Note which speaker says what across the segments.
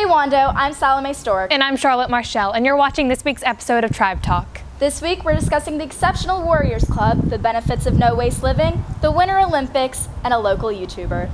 Speaker 1: Wando, I'm Salome Stork.
Speaker 2: And I'm Charlotte Marshall, and you're watching this week's episode of Tribe Talk.
Speaker 1: This week we're discussing the Exceptional Warriors Club, the benefits of no-waste living, the Winter Olympics, and a local YouTuber.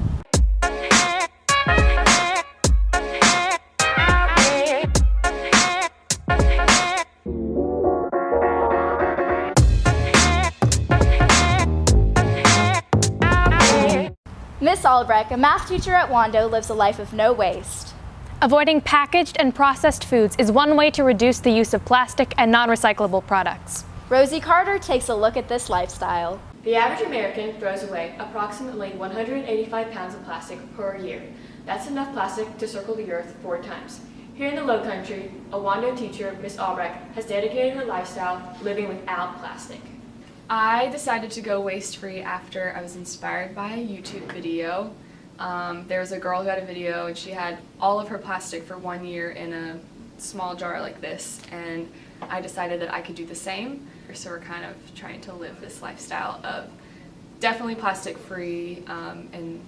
Speaker 1: Miss Albrecht, a math teacher at Wando, lives a life of no waste.
Speaker 2: Avoiding packaged and processed foods is one way to reduce the use of plastic and non-recyclable products.
Speaker 1: Rosie Carter takes a look at this lifestyle.
Speaker 3: The average American throws away approximately 185 pounds of plastic per year. That's enough plastic to circle the earth 4 times. Here in the Low Country, a Wando teacher, Miss Albrecht, has dedicated her lifestyle living without plastic.
Speaker 4: I decided to go waste-free after I was inspired by a YouTube video. There was a girl who had a video and she had all of her plastic for 1 year in a small jar like this, and I decided that I could do the same. So we're kind of trying to live this lifestyle of definitely plastic-free and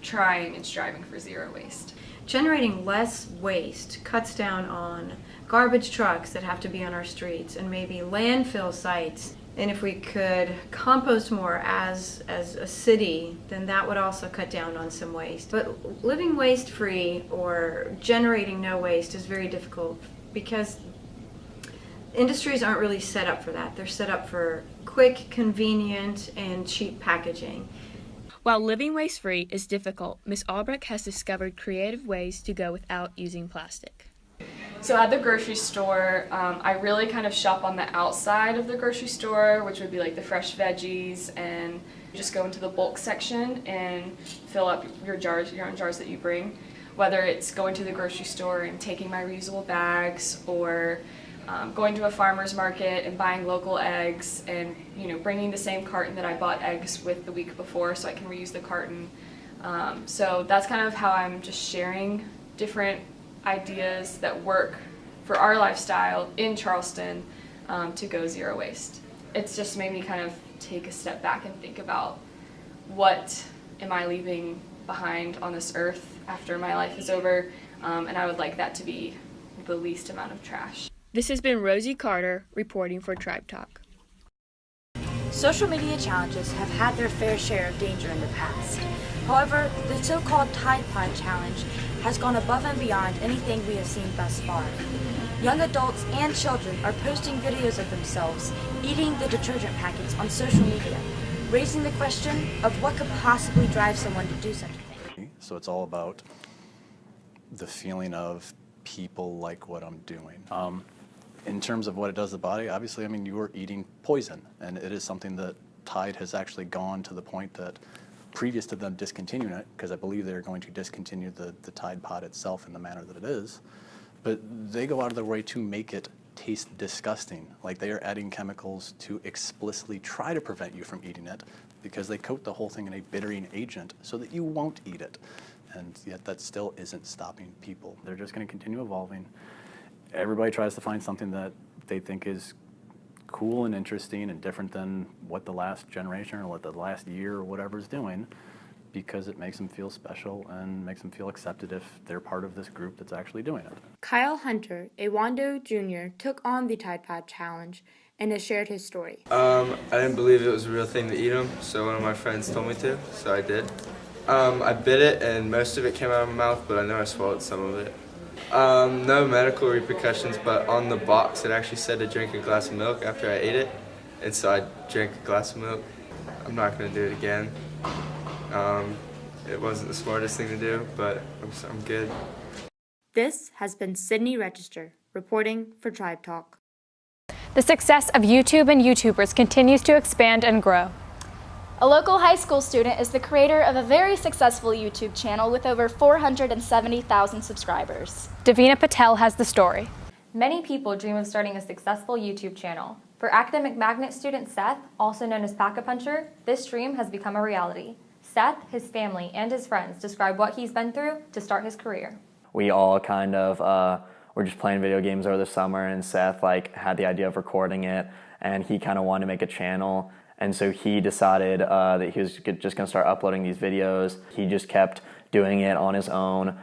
Speaker 4: trying and striving for zero waste.
Speaker 5: Generating less waste cuts down on garbage trucks that have to be on our streets and maybe landfill sites. And if we could compost more as a city, then that would also cut down on some waste. But living waste-free or generating no waste is very difficult because industries aren't really set up for that. They're set up for quick, convenient, and cheap packaging.
Speaker 6: While living waste-free is difficult, Ms. Albrecht has discovered creative ways to go without using plastic.
Speaker 4: So at the grocery store, I really kind of shop on the outside of the grocery store, which would be like the fresh veggies, and just go into the bulk section and fill up your own jars that you bring. Whether it's going to the grocery store and taking my reusable bags, or going to a farmer's market and buying local eggs and bringing the same carton that I bought eggs with the week before so I can reuse the carton. So that's kind of how I'm just sharing different ideas that work for our lifestyle in Charleston to go zero waste. It's just made me kind of take a step back and think about what am I leaving behind on this earth after my life is over, and I would like that to be the least amount of trash.
Speaker 6: This has been Rosie Carter reporting for Tribe Talk.
Speaker 7: Social media challenges have had their fair share of danger in the past. However, the so-called Tide Pod Challenge has gone above and beyond anything we have seen thus far. Young adults and children are posting videos of themselves eating the detergent packets on social media, raising the question of what could possibly drive someone to do such a thing.
Speaker 8: So it's all about the feeling of people like what I'm doing. In terms of what it does to the body, obviously, you are eating poison, and it is something that Tide has actually gone to the point that previous to them discontinuing it, because I believe they're going to discontinue the Tide Pod itself in the manner that it is, but they go out of their way to make it taste disgusting. Like they are adding chemicals to explicitly try to prevent you from eating it, because they coat the whole thing in a bittering agent so that you won't eat it. And yet that still isn't stopping people. They're just going to continue evolving. Everybody tries to find something that they think is cool and interesting and different than what the last generation or what the last year or whatever is doing, because it makes them feel special and makes them feel accepted if they're part of this group that's actually doing it.
Speaker 9: Kyle Hunter, a Wando Jr., took on the Tide Pod Challenge and has shared his story.
Speaker 10: I didn't believe it was a real thing to eat them, so one of my friends told me to, so I did. I bit it and most of it came out of my mouth, but I know I swallowed some of it. No medical repercussions, but on the box it actually said to drink a glass of milk after I ate it, and so I drank a glass of milk. I'm not going to do it again. It wasn't the smartest thing to do, but I'm good.
Speaker 9: This has been Sydney Register, reporting for Tribe Talk.
Speaker 2: The success of YouTube and YouTubers continues to expand and grow.
Speaker 1: A local high school student is the creator of a very successful YouTube channel with over 470,000 subscribers.
Speaker 2: Davina Patel has the story.
Speaker 11: Many people dream of starting a successful YouTube channel. For academic magnet student Seth, also known as Pack-a-Puncher, this dream has become a reality. Seth, his family, and his friends describe what he's been through to start his career.
Speaker 12: We all kind of were just playing video games over the summer, and Seth had the idea of recording it, and he kind of wanted to make a channel. And so he decided that he was just going to start uploading these videos. He just kept doing it on his own,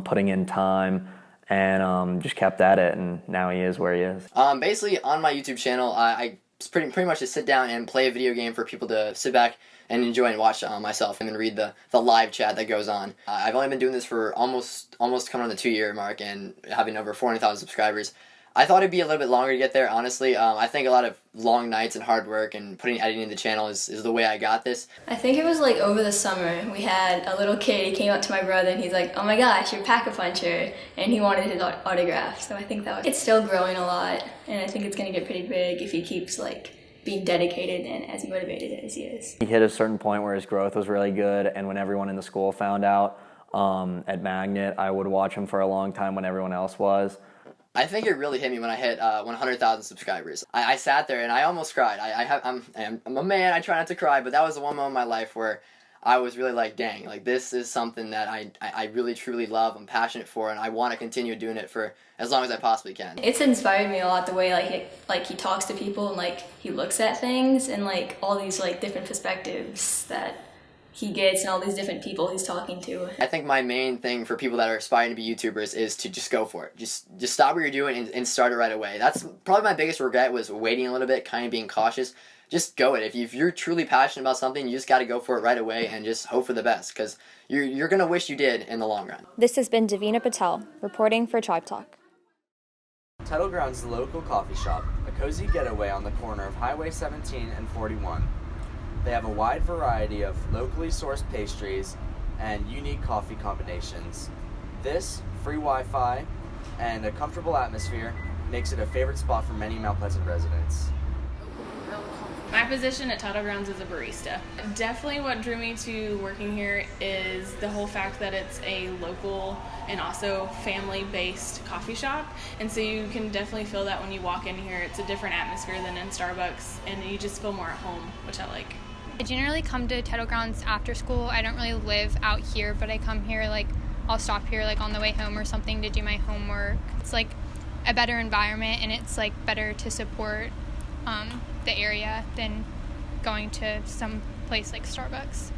Speaker 12: putting in time, and just kept at it, and now he is where he is.
Speaker 13: Basically, on my YouTube channel, I pretty much just sit down and play a video game for people to sit back and enjoy and watch myself, and then read the live chat that goes on. I've only been doing this for almost coming on the 2-year mark and having over 400,000 subscribers. I thought it'd be a little bit longer to get there, honestly. I think a lot of long nights and hard work and putting editing in the channel is the way I got this.
Speaker 14: I think it was like over the summer, we had a little kid, he came up to my brother and he's like, oh my gosh, you're Pack-a-Puncher, and he wanted his autograph. So I think it's still growing a lot, and I think it's gonna get pretty big if he keeps like being dedicated and as motivated as he is.
Speaker 12: He hit a certain point where his growth was really good, and when everyone in the school found out at Magnet, I would watch him for a long time when everyone else was.
Speaker 13: I think it really hit me when I hit 100,000 subscribers. I sat there and I almost cried. I'm a man, I try not to cry, but that was the one moment in my life where I was really like, dang, like this is something that I really truly love, I'm passionate for, and I want to continue doing it for as long as I possibly can.
Speaker 14: It's inspired me a lot, the way he talks to people and like he looks at things and like all these like different perspectives that he gets and all these different people he's talking to.
Speaker 13: I think my main thing for people that are aspiring to be YouTubers is to just go for it. Just stop what you're doing and start it right away. That's probably my biggest regret, was waiting a little bit, kind of being cautious. Just go it. If you're truly passionate about something, you just got to go for it right away and just hope for the best, because you're going to wish you did in the long run.
Speaker 11: This has been Davina Patel, reporting for Tribe Talk.
Speaker 15: Tidal Ground's local coffee shop, a cozy getaway on the corner of Highway 17 and 41. They have a wide variety of locally sourced pastries and unique coffee combinations. This, free Wi-Fi, and a comfortable atmosphere makes it a favorite spot for many Mount Pleasant residents.
Speaker 6: My position at Tidal Grounds is a barista. Definitely what drew me to working here is the whole fact that it's a local and also family-based coffee shop, and so you can definitely feel that when you walk in here. It's a different atmosphere than in Starbucks, and you just feel more at home, which I like.
Speaker 2: I generally come to Tidal Grounds after school. I don't really live out here, but I come here, like, I'll stop here, like, on the way home or something to do my homework. It's, like, a better environment, and it's, like, better to support the area than going to some place like Starbucks.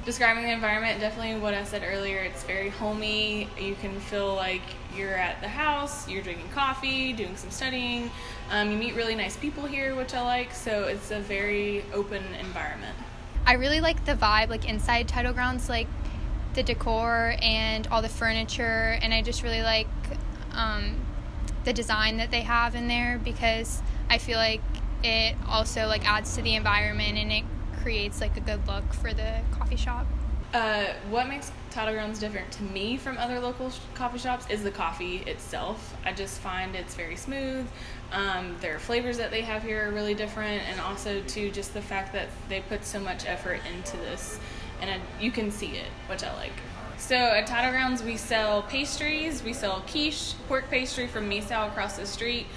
Speaker 6: Describing the environment, definitely what I said earlier, it's very homey. You can feel like you're at the house, you're drinking coffee, doing some studying. You meet really nice people here, which I like, so it's a very open environment.
Speaker 2: I really like the vibe, like, inside Tidal Grounds, like, the decor and all the furniture, and I just really like the design that they have in there, because I feel like it also, like, adds to the environment and it creates, like, a good look for the coffee shop.
Speaker 6: What makes Tidal Grounds different to me from other local coffee shops is the coffee itself. I just find it's very smooth. Their flavors that they have here are really different, and also too just the fact that they put so much effort into this, and you can see it, which I like. So at Tidal Grounds we sell pastries, we sell quiche, pork pastry from Miso across the street.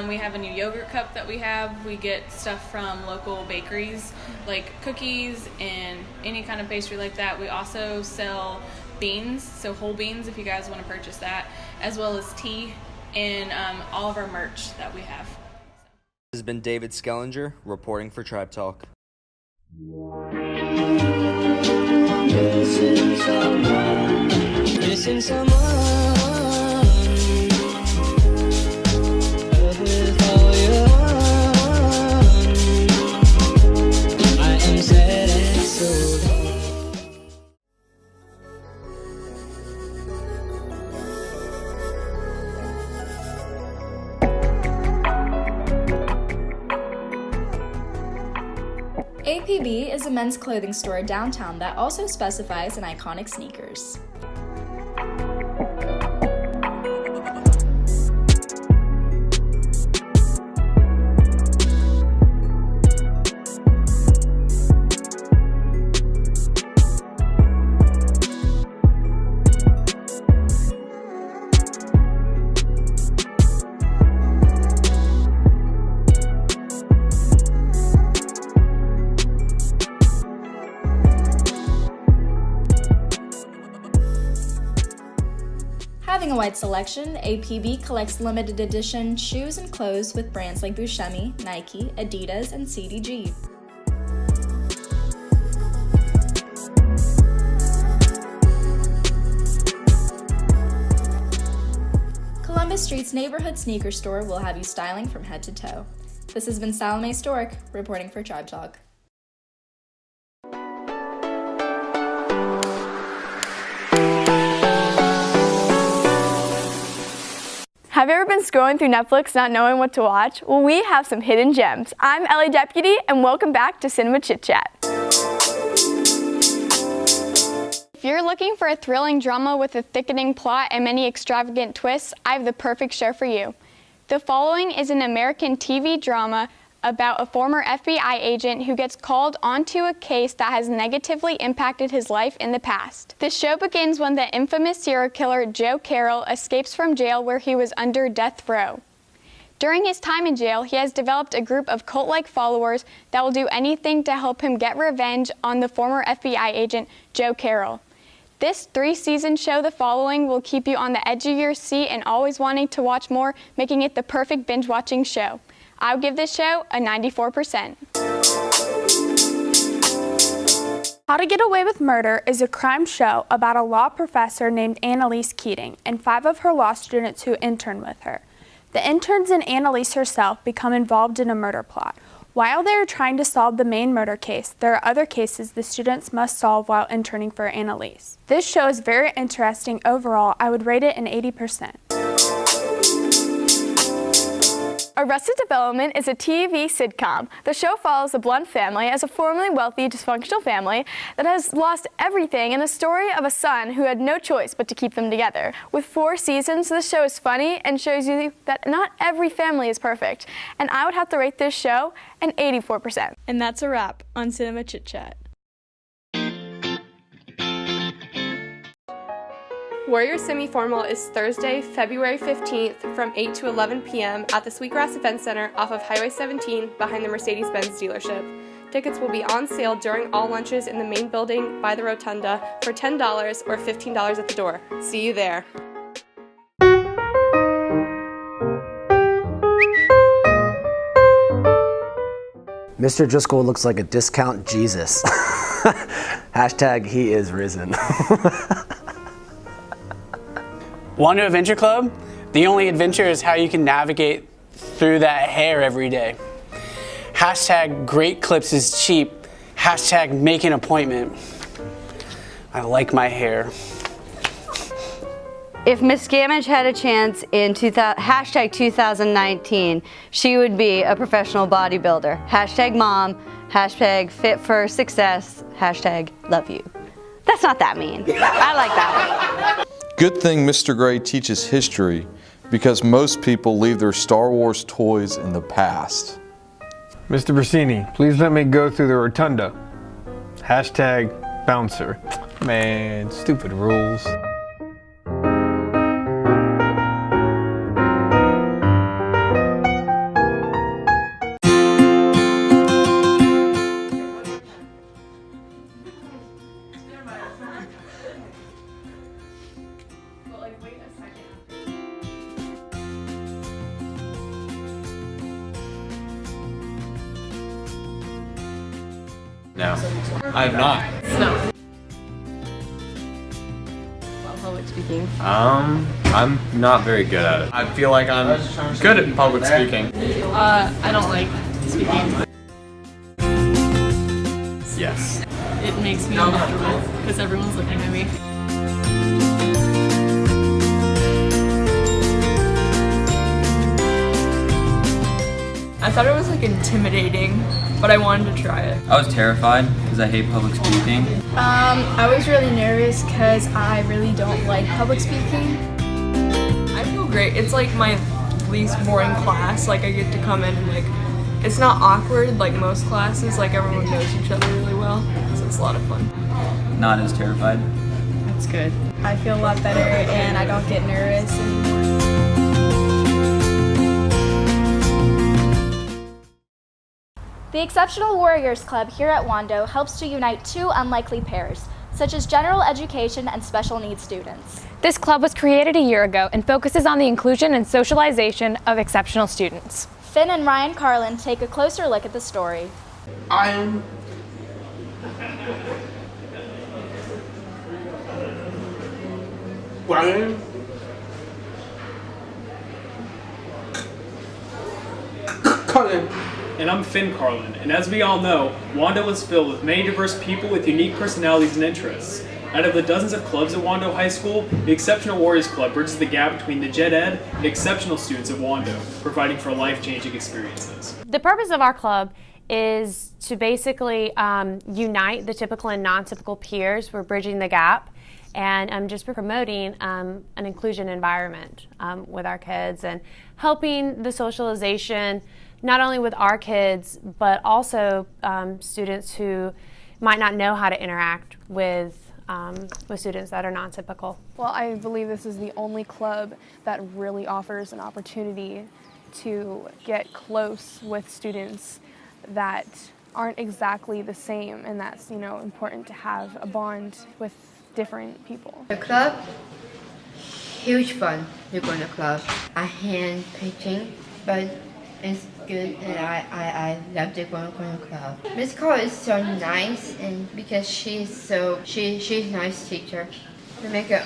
Speaker 6: We have a new yogurt cup that we have. We get stuff from local bakeries like cookies and any kind of pastry like that. We also sell beans, so whole beans if you guys want to purchase that, as well as tea and all of our merch that we have.
Speaker 15: This has been David Skellinger reporting for Tribe Talk.
Speaker 16: Missing someone.
Speaker 1: APB is a men's clothing store downtown that also specifies in iconic sneakers. Having a wide selection, APB collects limited edition shoes and clothes with brands like Buscemi, Nike, Adidas, and CDG. Columbus Street's neighborhood sneaker store will have you styling from head to toe. This has been Salome Stork, reporting for Tribe Talk.
Speaker 16: Have you ever been scrolling through Netflix not knowing what to watch? Well, we have some hidden gems. I'm Ellie Deputy, and welcome back to Cinema Chit Chat. If you're looking for a thrilling drama with a thickening plot and many extravagant twists, I have the perfect show for you. The following is an American TV drama about a former FBI agent who gets called onto a case that has negatively impacted his life in the past. The show begins when the infamous serial killer Joe Carroll escapes from jail where he was under death row. During his time in jail, he has developed a group of cult-like followers that will do anything to help him get revenge on the former FBI agent Joe Carroll. This 3-season show, The Following, will keep you on the edge of your seat and always wanting to watch more, making it the perfect binge-watching show. I'll give this show a 94%. How to Get Away with Murder is a crime show about a law professor named Annalise Keating and 5 of her law students who intern with her. The interns and Annalise herself become involved in a murder plot. While they are trying to solve the main murder case, there are other cases the students must solve while interning for Annalise. This show is very interesting overall. I would rate it an 80%. Arrested Development is a TV sitcom. The show follows the Blunt family as a formerly wealthy, dysfunctional family that has lost everything and the story of a son who had no choice but to keep them together. With 4 seasons, this show is funny and shows you that not every family is perfect. And I would have to rate this show an 84%. And that's a wrap on Cinema Chit Chat.
Speaker 17: Warrior Semi-Formal is Thursday, February 15th from 8 to 11 p.m. at the Sweetgrass Event Center off of Highway 17 behind the Mercedes-Benz dealership. Tickets will be on sale during all lunches in the main building by the Rotunda for $10 or $15 at the door. See you there.
Speaker 18: Mr. Driscoll looks like a discount Jesus. Hashtag he is risen.
Speaker 19: Wando Adventure Club? The only adventure is how you can navigate through that hair every day. Hashtag great clips is cheap. Hashtag make an appointment. I like my hair.
Speaker 20: If Miss Gamage had a chance in hashtag 2019, she would be a professional bodybuilder. Hashtag mom, hashtag fit for success, hashtag love you. That's not that mean. I like that one.
Speaker 21: Good thing Mr. Gray teaches history, because most people leave their Star Wars toys in the past.
Speaker 22: Mr. Bersini, please let me go through the rotunda. Hashtag bouncer. Man, stupid rules.
Speaker 23: No, I have not.
Speaker 17: No. Public speaking.
Speaker 23: I'm not very good at it. I feel like I'm good at public speaking.
Speaker 17: I don't like speaking.
Speaker 23: Yes.
Speaker 17: It makes me uncomfortable because everyone's looking at me. I thought it was like intimidating, but I wanted to try it.
Speaker 24: I was terrified because I hate public speaking.
Speaker 25: I was really nervous because I really don't like public speaking.
Speaker 17: I feel great. It's like my least boring class. Like I get to come in and like, it's not awkward like most classes. Like everyone knows each other really well, so it's a lot of fun.
Speaker 24: Not as terrified.
Speaker 25: That's good. I feel a lot better and I don't get nervous anymore.
Speaker 1: The Exceptional Warriors Club here at Wando helps to unite 2 unlikely pairs, such as general education and special needs students.
Speaker 26: This club was created a year ago and focuses on the inclusion and socialization of exceptional students.
Speaker 1: Finn and Ryan Carlin take a closer look at the story.
Speaker 27: Ryan
Speaker 3: Carlin. And I'm Finn Carlin. And as we all know, Wando is filled with many diverse people with unique personalities and interests. Out of the dozens of clubs at Wando High School, the Exceptional Warriors Club bridges the gap between the Gen Ed and exceptional students at Wando, providing for life-changing experiences.
Speaker 4: The purpose of our club is to basically unite the typical and non-typical peers. We're bridging the gap and just promoting an inclusion environment with our kids and helping the socialization not only with our kids but also students who might not know how to interact with students that are non-typical.
Speaker 25: Well, I believe this is the only club that really offers an opportunity to get close with students that aren't exactly the same, and that's, important to have a bond with different people.
Speaker 5: The club, huge fun to go in the club. I hand painting, but it's good and I love to go in the club. Miss Cole is so nice, and because she's a nice teacher. We make a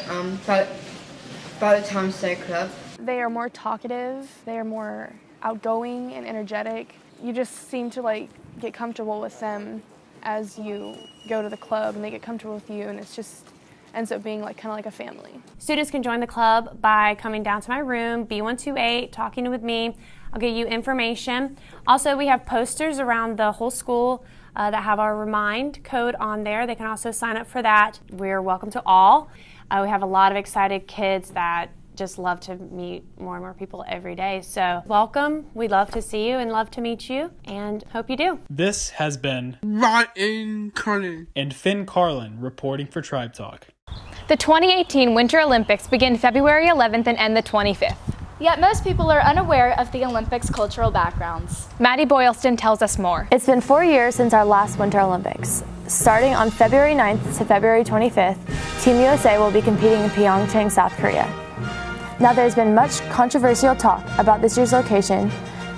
Speaker 5: by the time club.
Speaker 25: They are more talkative, they are more outgoing and energetic. You just seem to get comfortable with them as you go to the club, and they get comfortable with you, and it's just ends up being kind of like a family.
Speaker 4: Students can join the club by coming down to my room, B128, talking with me. I'll give you information. Also, we have posters around the whole school that have our Remind code on there. They can also sign up for that. We're welcome to all. We have a lot of excited kids that just love to meet more and more people every day. So welcome. We'd love to see you and love to meet you, and hope you do.
Speaker 3: This has been
Speaker 7: Ryan Carlin
Speaker 3: and Finn Carlin reporting for Tribe Talk.
Speaker 26: The 2018 Winter Olympics begin February 11th and end the 25th.
Speaker 1: Yet most people are unaware of the Olympics' cultural backgrounds.
Speaker 26: Maddie Boylston tells us more.
Speaker 8: It's been 4 years since our last Winter Olympics. Starting on February 9th to February 25th, Team USA will be competing in Pyeongchang, South Korea. Now, there's been much controversial talk about this year's location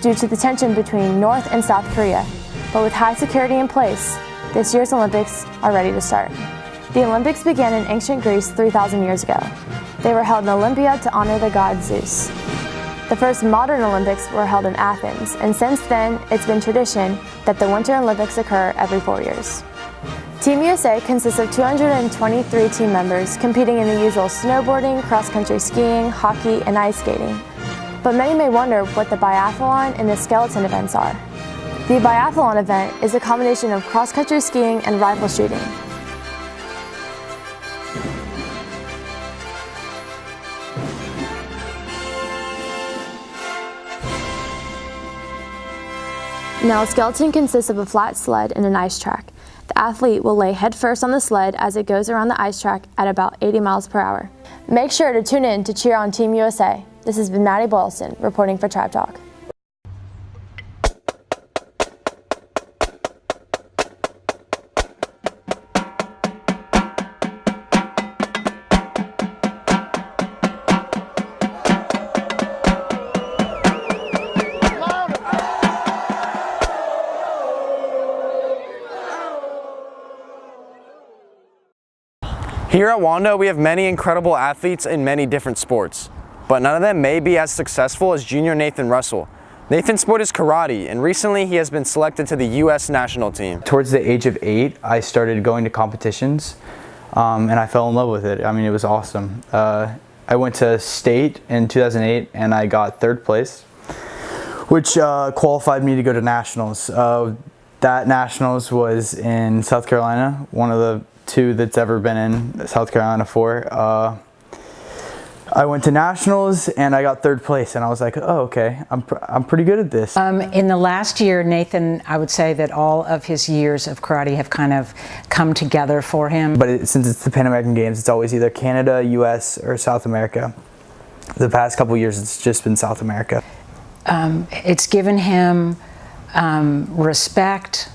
Speaker 8: due to the tension between North and South Korea, but with high security in place, this year's Olympics are ready to start. The Olympics began in ancient Greece 3,000 years ago. They were held in Olympia to honor the god Zeus. The first modern Olympics were held in Athens, and since then, it's been tradition that the Winter Olympics occur every 4 years. Team USA consists of 223 team members competing in the usual snowboarding, cross-country skiing, hockey, and ice skating. But many may wonder what the biathlon and the skeleton events are. The biathlon event is a combination of cross-country skiing and rifle shooting. Now, a skeleton consists of a flat sled and an ice track. The athlete will lay headfirst on the sled as it goes around the ice track at about 80 miles per hour. Make sure to tune in to cheer on Team USA. This has been Maddie Boylston reporting for Tribe Talk.
Speaker 10: Here at Wando, we have many incredible athletes in many different sports, but none of them may be as successful as junior Nathan Russell. Nathan's sport is karate, and recently he has been selected to the U.S. national team.
Speaker 27: Towards the age of 8, I started going to competitions, and I fell in love with it. I mean, it was awesome. I went to state in 2008, and I got 3rd place, which qualified me to go to nationals. That nationals was in South Carolina, one of the 2 that's ever been in South Carolina for. I went to nationals and I got 3rd place, and I was like, oh, okay, I'm pretty good at this.
Speaker 28: In the last year, Nathan, I would say that all of his years of karate have kind of come together for him.
Speaker 27: But since it's the Pan American Games, it's always either Canada, US, or South America. The past couple years, it's just been South America.
Speaker 28: It's given him respect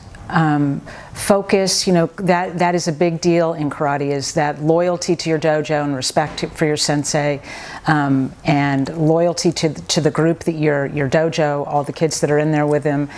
Speaker 28: focus, that is a big deal in karate, is that loyalty to your dojo and respect for your sensei, and loyalty to the group that your dojo, all the kids that are in there with him.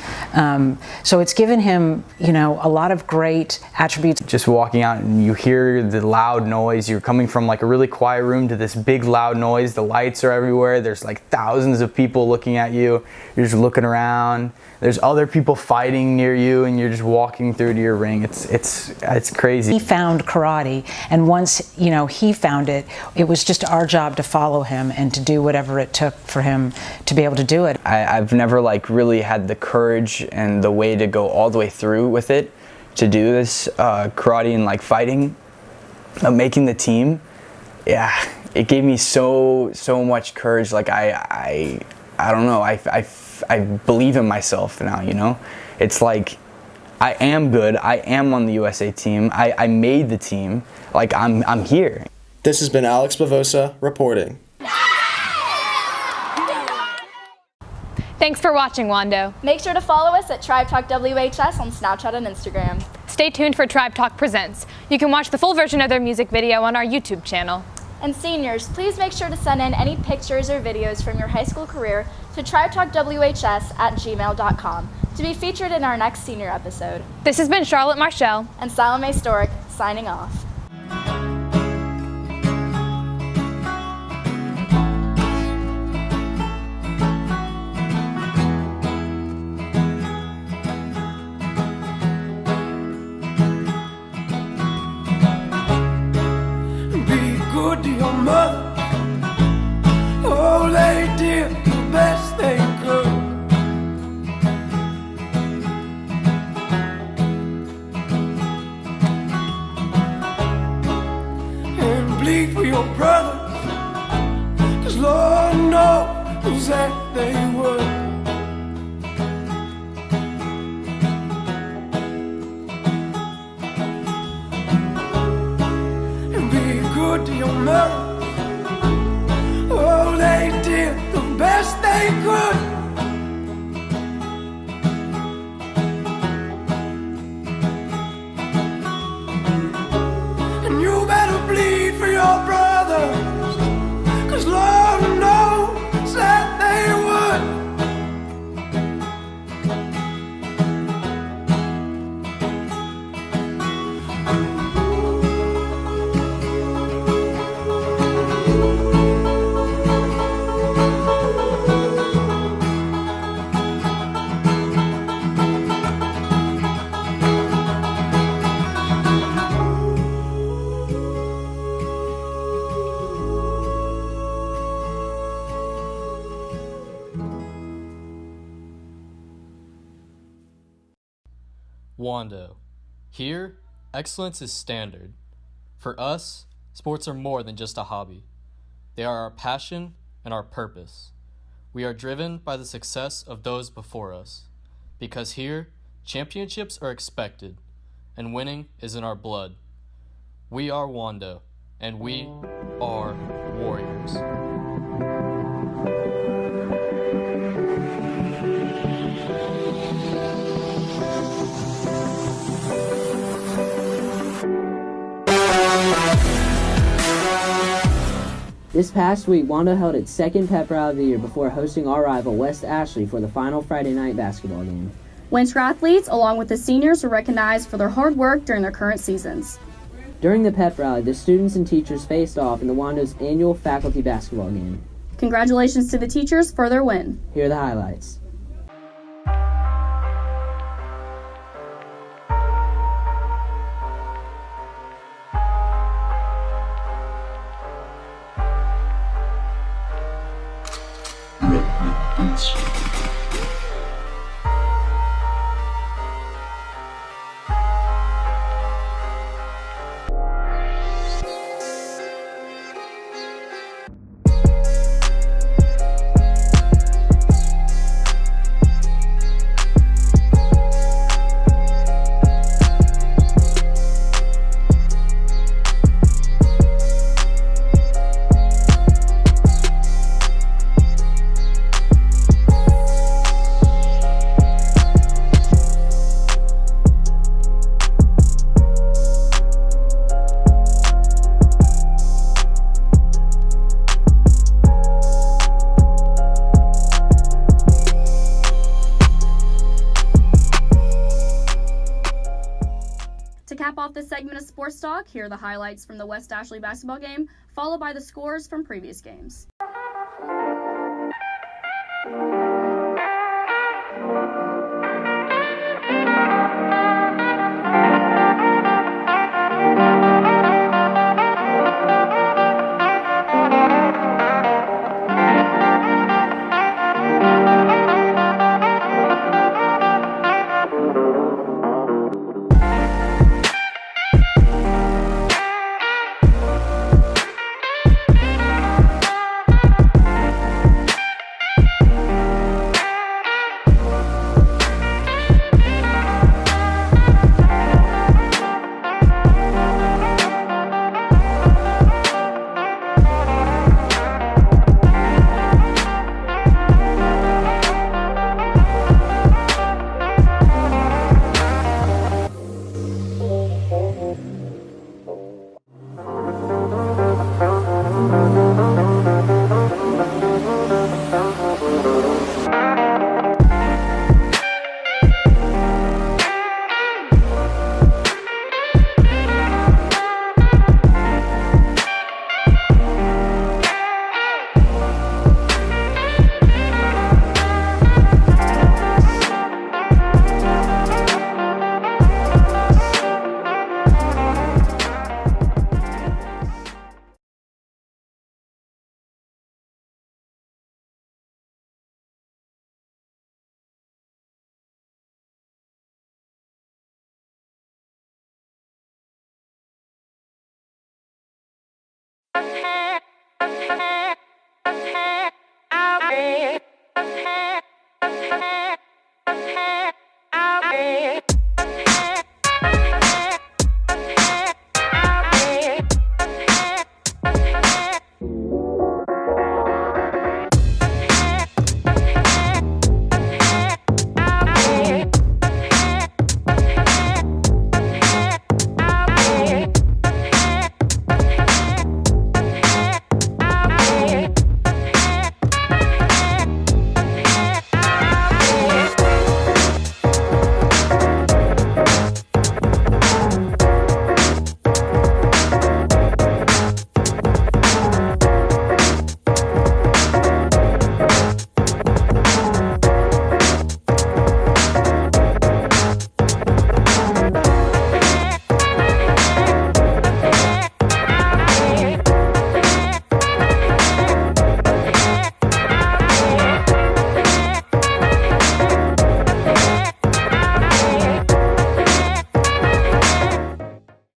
Speaker 28: So it's given him, a lot of great attributes.
Speaker 27: Just walking out and you hear the loud noise, you're coming from like a really quiet room to this big loud noise, the lights are everywhere, there's like thousands of people looking at you, you're just looking around, there's other people fighting near you, and you're just walking through to your ring. It's crazy.
Speaker 28: He found karate, and once he found it, it was just our job to follow him and to do whatever it took for him to be able to do it.
Speaker 27: I've never really had the courage and the way to go all the way through with it, to do this karate and fighting, making the team. Yeah, it gave me so much courage. I don't know. I believe in myself now. It's like I am good. I am on the USA team. I made the team. I'm here.
Speaker 10: This has been Alex Bavosa reporting.
Speaker 26: Thanks for watching, Wando.
Speaker 1: Make sure to follow us at Tribe Talk WHS on Snapchat and Instagram.
Speaker 26: Stay tuned for Tribe Talk Presents. You can watch the full version of their music video on our YouTube channel.
Speaker 1: And seniors, please make sure to send in any pictures or videos from your high school career to tribetalkwhs@gmail.com to be featured in our next senior episode.
Speaker 26: This has been Charlotte Marshall
Speaker 1: and Salome Storick signing off.
Speaker 2: Good to your mother. Oh, they did the best they could. And bleed for your brothers, 'cause Lord knows that they would. Good to your mother. Oh, they did the best they could. And you better bleed for your brothers, 'cause Lord knows that they would.
Speaker 6: Wando. Here, excellence is standard. For us, sports are more than just a hobby. They are our passion and our purpose. We are driven by the success of those before us. Because here, championships are expected, and winning is in our blood. We are Wando, and we are warriors.
Speaker 9: This past week, Wando held its second pep rally of the year before hosting our rival West Ashley for the final Friday night basketball game.
Speaker 11: Winter athletes, along with the seniors, were recognized for their hard work during their current seasons.
Speaker 9: During the pep rally, the students and teachers faced off in the Wando's annual faculty basketball game.
Speaker 11: Congratulations to the teachers for their win.
Speaker 9: Here are the highlights.
Speaker 11: off this segment of Sports Talk, here are the highlights from the West Ashley basketball game, followed by the scores from previous games.